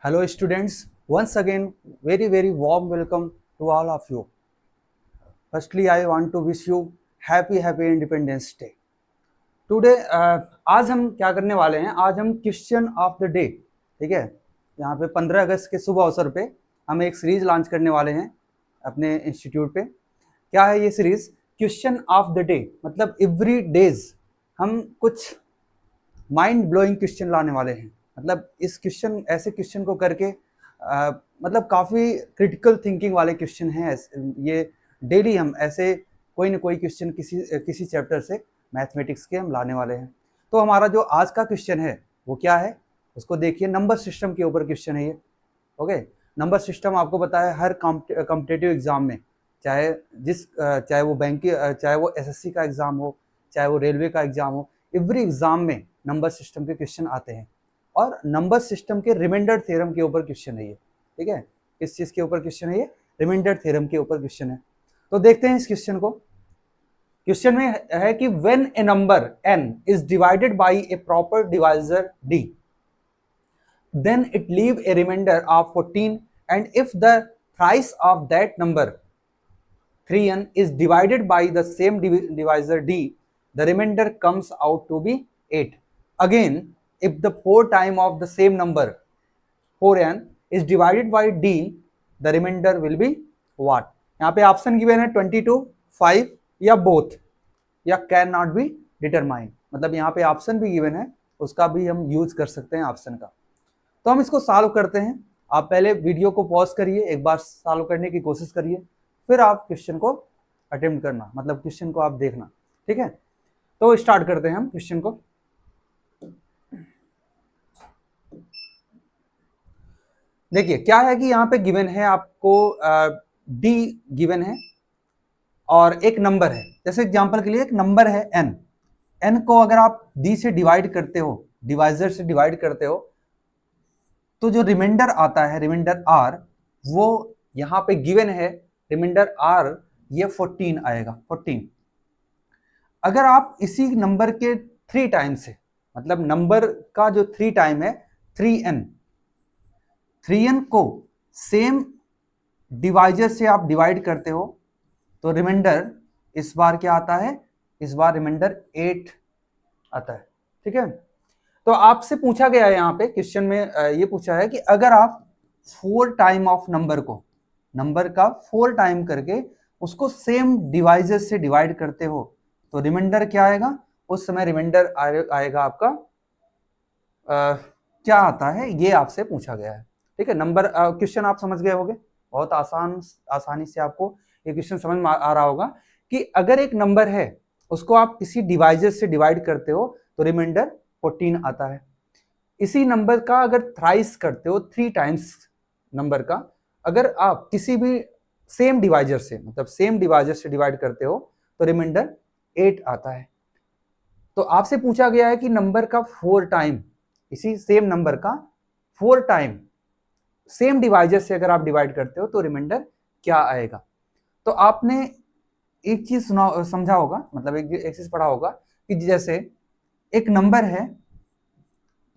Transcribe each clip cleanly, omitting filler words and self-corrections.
Hello students, once again very warm welcome to all of you. Firstly I want to wish you happy Independence Day. Today आज हम क्या करने वाले हैं, आज हम क्वेश्चन ऑफ द डे, ठीक है, यहाँ पे 15 अगस्त के शुभ अवसर पे हम एक सीरीज लॉन्च करने वाले हैं अपने इंस्टीट्यूट पे। क्या है ये series? Question of the day, मतलब एवरी डेज हम कुछ माइंड ब्लोइंग क्वेश्चन लाने वाले हैं। मतलब इस क्वेश्चन, ऐसे क्वेश्चन को करके मतलब काफ़ी क्रिटिकल थिंकिंग वाले क्वेश्चन हैं ये। डेली हम ऐसे कोई ना कोई क्वेश्चन किसी चैप्टर से मैथमेटिक्स के हम लाने वाले हैं। तो हमारा जो आज का क्वेश्चन है वो क्या है, उसको देखिए। नंबर सिस्टम के ऊपर क्वेश्चन है ये। ओके, नंबर सिस्टम आपको पता है हर कॉम्पिटिटिव एग्जाम में, चाहे वो बैंक की, चाहे वो एसएससी का एग्जाम हो, चाहे वो रेलवे का एग्जाम हो, एवरी एग्जाम में नंबर सिस्टम के क्वेश्चन आते हैं। और नंबर सिस्टम के रिमाइंडर थ्योरम के ऊपर क्वेश्चन है ये, ठीक है। किस चीज़ के ऊपर क्वेश्चन है ये? रिमाइंडर थ्योरम के ऊपर क्वेश्चन है। तो देखते हैं इस क्वेश्चन को। क्वेश्चन में है कि when A number n is divided by A proper divisor d, then it leave a remainder of 14, and if the thrice of that number 3n is divided by the same divisor d, the remainder comes out to be 8. Again, if the 4 time of the same number 4n is divided by d, the remainder will be what? यहाँ पे option given है 22, 5 या both, या can not be determine. मतलब यहाँ पे option भी given है, उसका भी हम यूज कर सकते हैं ऑप्शन का। तो हम इसको सॉल्व करते हैं। आप पहले वीडियो को पॉज करिए, एक बार सॉल्व करने की कोशिश करिए, फिर आप क्वेश्चन को अटेम्प्ट करना, मतलब क्वेश्चन को आप देखना, ठीक है। तो स्टार्ट करते हैं हम क्वेश्चन को। देखिए क्या है कि यहाँ पे गिवन है आपको डी गिवन है और एक नंबर है। जैसे एग्जांपल के लिए एक नंबर है n, n को अगर आप d से डिवाइड करते हो, डिवाइजर से डिवाइड करते हो, तो जो रिमाइंडर आता है, रिमाइंडर r, वो यहाँ पे गिवन है रिमाइंडर r, ये 14 आएगा, 14। अगर आप इसी नंबर के 3 टाइम से, मतलब नंबर का जो 3 टाइम है 3n, 3n को सेम डिवाइजर से आप डिवाइड करते हो, तो रिमाइंडर इस बार क्या आता है? इस बार रिमाइंडर 8 आता है, ठीक है। तो आपसे पूछा गया है यहाँ पे क्वेश्चन में, ये पूछा है कि अगर आप 4 टाइम ऑफ नंबर को, नंबर का 4 टाइम करके उसको सेम डिवाइजर से डिवाइड करते हो, तो रिमाइंडर क्या आएगा? उस समय रिमाइंडर आएगा आपका क्या आता है, ये आपसे पूछा गया है, ठीक है। नंबर क्वेश्चन आप समझ गए होंगे, बहुत आसानी से आपको ये क्वेश्चन समझ में आ रहा होगा कि अगर एक नंबर है उसको आप किसी डिवाइजर से डिवाइड करते हो तो रिमाइंडर 14 आता है। इसी नंबर का अगर थ्राइस करते हो, 3 टाइम्स नंबर का अगर आप किसी भी सेम डिवाइजर से, मतलब सेम डिवाइजर से डिवाइड करते हो, तो रिमाइंडर 8 आता है। तो आपसे पूछा गया है कि नंबर का 4 टाइम, इसी सेम नंबर का 4 टाइम सेम डिवाइजर से अगर आप डिवाइड करते हो तो रिमाइंडर क्या आएगा। तो आपने एक चीज समझा होगा, मतलब एक चीज पढ़ा होगा कि जैसे एक नंबर है,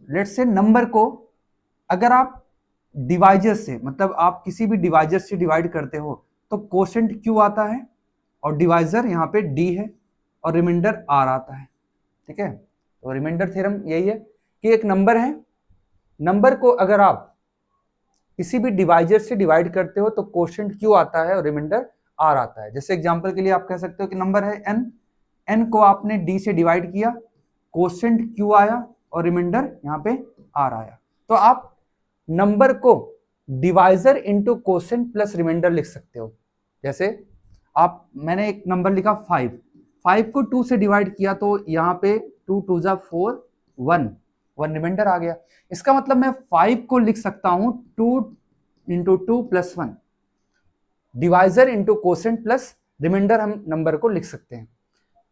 लेट्स से नंबर को अगर आप डिवाइजर से, मतलब आप किसी भी डिवाइजर से डिवाइड करते हो, तो कोशेंट क्यू आता है और डिवाइजर यहाँ पे डी है और रिमाइंडर आर आता है, ठीक है। तो रिमाइंडर थ्योरम यही है कि एक नंबर है, नंबर को अगर आप किसी भी डिवाइजर से डिवाइड करते हो तो कोशेंट क्यू आता है और रिमाइंडर आर आता है। जैसे एग्जांपल के लिए आप कह सकते हो कि नंबर है n, n को आपने d से डिवाइड किया, कोशेंट q आया और रिमाइंडर यहाँ पे r आया। तो आप नंबर को divisor into quotient plus remainder लिख सकते हो। जैसे मैंने एक नंबर लिखा 5, 5 को 2 से डिवाइड किया तो यहाँ पे 2 2 जा 4, 1 रिमाइंडर आ गया। इसका मतलब मैं 5 को लिख सकता हूं 2 into 2 plus 1, divisor into quotient plus remainder हम नंबर को लिख सकते हैं।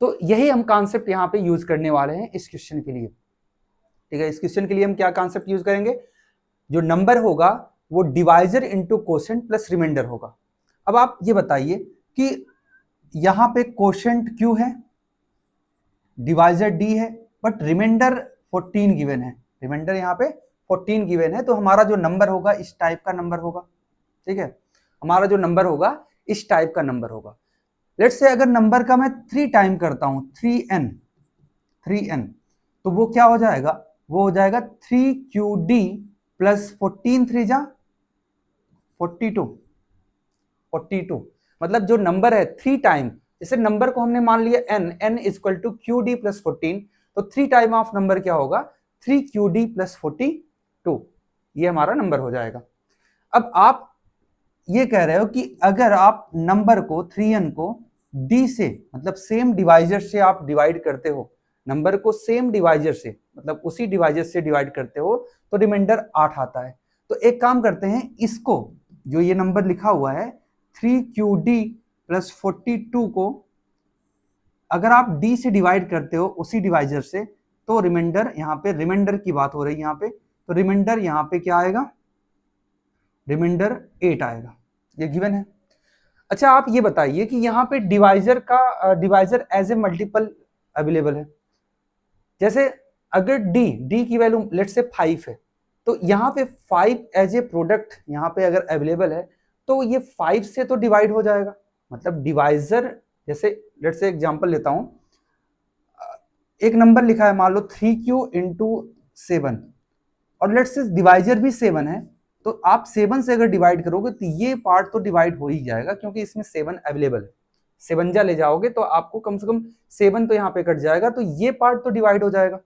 तो यही हम कॉन्सेप्ट यहाँ पे यूज करने वाले हैं इस क्वेश्चन के लिए, ठीक है। इस क्वेश्चन के लिए हम क्या कॉन्सेप्ट यूज करेंगे? जो नंबर होगा वो divisor into quotient plus remainder होगा। अब आप ये बताइए कि यहाँ पे कोशेंट क्यू है, डिवाइजर डी है, बट रिमाइंडर 14 गिवन है, रिमाइंडर यहाँ पे 14 गिवन है, तो हमारा जो नंबर होगा इस टाइप का नंबर होगा। ठीक है, हमारा जो नंबर होगा इस टाइप का नंबर होगा। लेट्स से अगर नंबर का मैं 3 टाइम करता हूं, 3n, तो वो क्या हो जाएगा, वो हो जाएगा 3qd प्लस 14 3 जा 42, मतलब जो नंबर है 3 टाइम, जैसे नंबर को हमने मान लिया n equal to qd plus 14, तो 3 टाइम ऑफ नंबर क्या होगा, 3qd प्लस 42, ये हमारा नंबर हो जाएगा। अब आप ये कह रहे हो कि अगर आप नंबर को 3n को d से, मतलब सेम डिवाइजर से आप डिवाइड करते हो, नंबर को सेम डिवाइजर से, मतलब उसी डिवाइजर से डिवाइड करते हो, तो रिमाइंडर 8 आता है। तो एक काम करते हैं, इसको जो ये नंबर लिखा हुआ है 3qd प्लस 42 को अगर आप d से डिवाइड करते हो उसी डिवाइजर से, तो रिमाइंडर, यहाँ पे रिमाइंडर की बात हो रही है यहाँ पे, तो रिमाइंडर यहाँ पे क्या आएगा, रिमाइंडर 8 आएगा, ये गिवन है। अच्छा आप ये बताइए कि यहाँ पे divisor as a multiple available है। जैसे अगर d की वैल्यू लेट से 5 है, तो यहाँ पे 5 एज ए प्रोडक्ट यहाँ पे अगर अवेलेबल है, तो ये 5 से तो डिवाइड हो जाएगा। मतलब डिवाइजर, जैसे लेट से एग्जांपल लेता हूं, एक नंबर लिखा है मान लो 3q इंटू 7, और लेट से डिवाइजर भी 7 है, तो आप 7 से अगर डिवाइड करोगे तो ये पार्ट तो डिवाइड हो ही जाएगा, क्योंकि इसमें 7 अवेलेबल है। 7 जा ले जाओगे तो आपको कम से कम 7 तो यहाँ पे कट जाएगा, तो ये पार्ट तो डिवाइड हो जाएगा।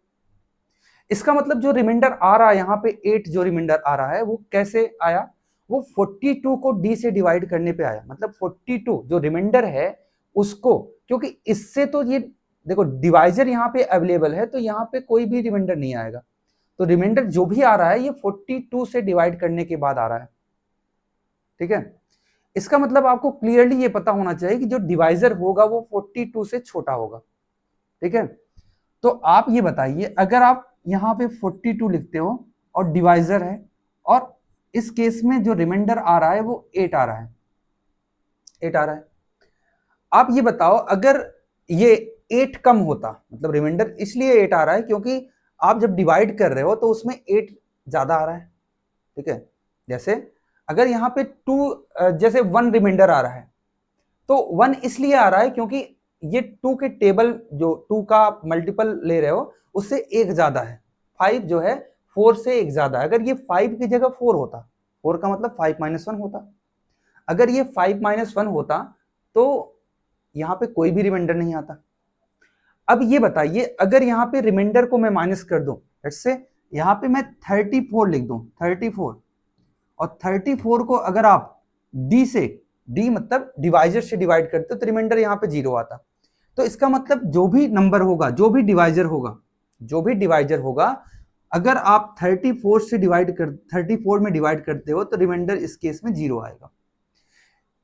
इसका मतलब जो रिमाइंडर आ रहा है यहाँ पे 8, जो रिमाइंडर आ रहा है वो कैसे आया, वो 42 को d से डिवाइड करने पे आया। मतलब 42 जो रिमाइंडर है उसको, क्योंकि इससे तो ये देखो डिवाइजर यहाँ पे अवेलेबल है, तो यहाँ पे कोई भी रिमाइंडर नहीं आएगा, तो रिमाइंडर जो भी आ रहा है ये 42 से डिवाइड करने के बाद आ रहा है। ठीक है, इसका मतलब आपको क्लियरली ये पता होना चाहिए कि जो डिवाइजर होगा वो 42 से छोटा होगा। ठीक है, तो आप ये बताइए, अगर आप यहाँ पे 42 लिखते हो और डिवाइजर है, और इस केस में जो रिमाइंडर आ रहा है वो 8 आ रहा है, 8 आ रहा है, आप ये बताओ अगर ये 8 कम होता, मतलब रिमाइंडर इसलिए 8 आ रहा है क्योंकि आप जब डिवाइड कर रहे हो तो उसमें 8 ज्यादा आ रहा है। ठीक है, जैसे अगर यहाँ पे 2 जैसे 1 रिमाइंडर आ रहा है, तो 1 इसलिए आ रहा है क्योंकि ये 2 के टेबल, जो 2 का मल्टीपल ले रहे हो उससे 1 ज्यादा है। 5 जो है 4 से 1 ज्यादा है। अगर ये 5 की जगह 4 होता, 4 का मतलब 5 - 1 होता, अगर ये 5 - 1 होता तो यहाँ पे कोई भी रिमाइंडर नहीं आता। अब ये बताइए, अगर यहाँ पे रिमाइंडर को मैं माइनस कर दूं, लेट्स से यहाँ पे मैं 34 लिख दूं, 34, और 34 को अगर आप d से, d मतलब डिवाइजर से डिवाइड करते हो, तो रिमाइंडर यहाँ पे 0 आता। तो इसका मतलब जो भी नंबर होगा, जो भी डिवाइजर होगा, अगर आप 34 से 34 में डिवाइड करते हो तो रिमाइंडर इस केस में 0 आएगा।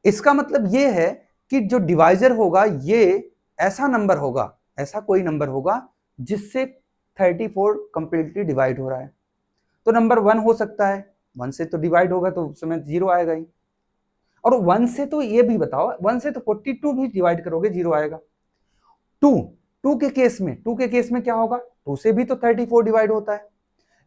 इसका मतलब ये है कि जो डिवाइजर होगा ये ऐसा नंबर होगा, ऐसा कोई नंबर होगा जिससे 34 कंप्लीटली डिवाइड हो रहा है। तो नंबर 1 हो सकता है, 1 से तो डिवाइड होगा तो उस समय 0 आएगा ही। और 1 से तो ये भी बताओ, 1 से तो 42 भी डिवाइड करोगे 0 आएगा। 2 के केस में क्या होगा, 2 से भी तो 34 डिवाइड होता है,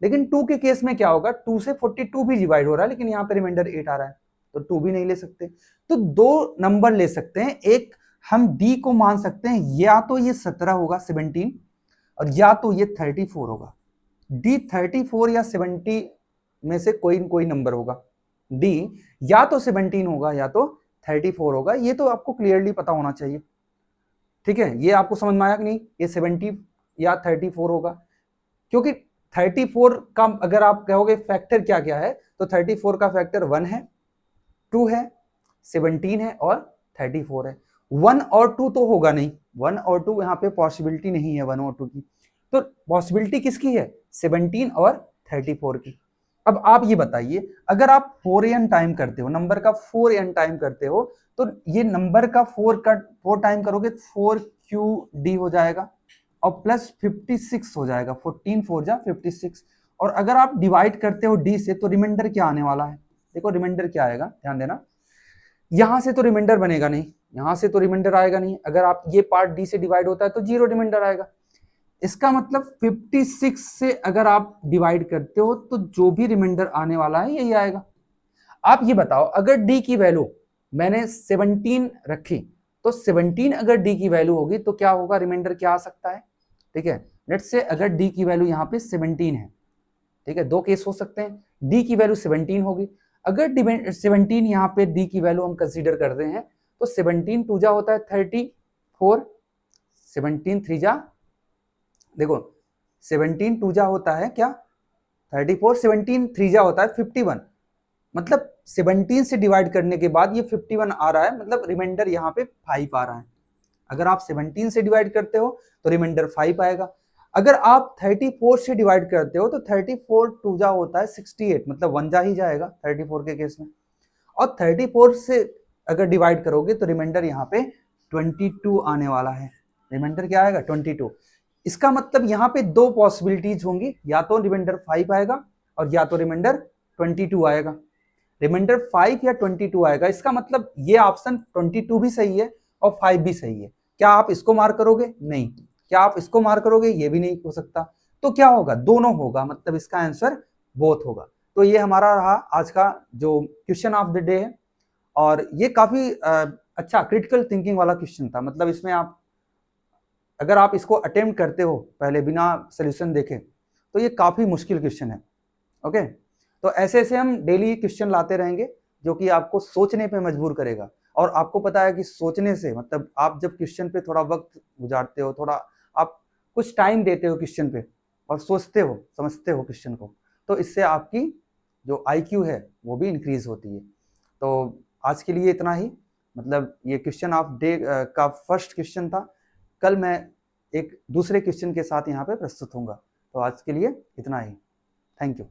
लेकिन 2 के केस में क्या होगा, 2 से 42 भी डिवाइड हो रहा है, लेकिन यहाँ पे रिमाइंडर 8 आ रहा है, तो 2 भी नहीं ले सकते। तो 2 नंबर ले सकते हैं, एक हम d को मान सकते हैं, या तो ये 17 होगा 17, और या तो ये 34 होगा। d 34 या 70 में से कोई नंबर होगा, d या तो 17 होगा या तो 34 होगा, ये तो आपको क्लियरली पता होना चाहिए। ठीक है, ये आपको समझ में आया कि नहीं, ये 70 या 34 होगा, क्योंकि 34 का अगर आप कहोगे फैक्टर क्या क्या है, तो 34 का फैक्टर 1 है, 2 है, 17 है और 34 है। 1 और 2 तो होगा नहीं, 1 और 2 यहाँ पे पॉसिबिलिटी नहीं है 1 और 2 की, तो पॉसिबिलिटी किसकी है, 17 और 34 की। अब आप ये बताइए, अगर आप 4n टाइम करते हो, नंबर का 4n टाइम करते हो, तो ये नंबर का 4 टाइम करोगे 4qd हो जाएगा, और प्लस 56 हो जाएगा, 14 4 जा 56। और अगर आप डिवाइड करते हो d से, तो रिमाइंडर क्या आने वाला है, देखो रिमाइंडर क्या आएगा, ध्यान देना, यहां से तो रिमाइंडर बनेगा नहीं, यहां से तो रिमाइंडर आएगा नहीं। अगर आप ये पार्ट d से डिवाइड होता है तो 0 रिमाइंडर आएगा। इसका मतलब 56 से अगर आप डिवाइड करते हो तो जो भी रिमाइंडर आने वाला है यही आएगा। आप ये बताओ, अगर डी की वैल्यू मैंने 17 रखी, तो 17 अगर डी की वैल्यू होगी तो क्या होगा, रिमाइंडर क्या आ सकता है? ठीक है, लेट्स से अगर डी की वैल्यू यहाँ पे 17 है, ठीक है, दो केस हो सकते हैं, डी की वैल्यू 17 होगी। अगर 17 यहाँ पे डी की वैल्यू हम कंसीडर करते हैं तो 17 टू जा होता है 34, 17 थ्री जा, देखो 17 टू जा होता है क्या 34, 17 थ्री जा होता है 51, मतलब 17 से डिवाइड करने के बाद ये 51 आ रहा है, मतलब रिमाइंडर यहाँ पे 5 आ रहा है। अगर आप 17 से डिवाइड करते हो तो रिमाइंडर 5 आएगा। अगर आप 34 से डिवाइड करते हो तो 34 टू जा होता है 68, मतलब 1 जा ही जाएगा 34 के केस में। और 34 से अगर डिवाइड करोगे तो रिमाइंडर यहाँ पे 22 आने वाला है। रिमाइंडर क्या आएगा 22। इसका मतलब यहाँ पे दो पॉसिबिलिटीज होंगी, या तो रिमाइंडर 5 आएगा और या तो रिमाइंडर 22 आएगा। रिमाइंडर 5 या 22 आएगा, इसका मतलब ये ऑप्शन 22 भी सही है और 5 भी सही है। क्या आप इसको मार करोगे? नहीं। क्या आप इसको मार करोगे? ये भी नहीं हो सकता। तो क्या होगा? दोनों होगा, मतलब इसका आंसर बोथ होगा। तो ये हमारा रहा आज का जो क्वेश्चन ऑफ द डे है, और ये काफी अच्छा क्रिटिकल थिंकिंग वाला क्वेश्चन था। मतलब इसमें आप अगर आप इसको अटेम्प्ट करते हो पहले बिना सोल्यूशन देखे तो ये काफी मुश्किल क्वेश्चन है। ओके, तो ऐसे ऐसे हम डेली क्वेश्चन लाते रहेंगे जो कि आपको सोचने पे मजबूर करेगा। और आपको पता है कि सोचने से, मतलब आप जब क्वेश्चन पे थोड़ा वक्त गुजारते हो, थोड़ा आप कुछ टाइम देते हो क्वेश्चन पे और सोचते हो, समझते हो क्वेश्चन को, तो इससे आपकी जो IQ है वो भी इंक्रीज होती है। तो आज के लिए इतना ही, मतलब ये क्वेश्चन ऑफ डे का फर्स्ट क्वेश्चन था। कल मैं एक दूसरे क्वेश्चन के साथ यहाँ पे प्रस्तुत होऊंगा। तो आज के लिए इतना ही। Thank you.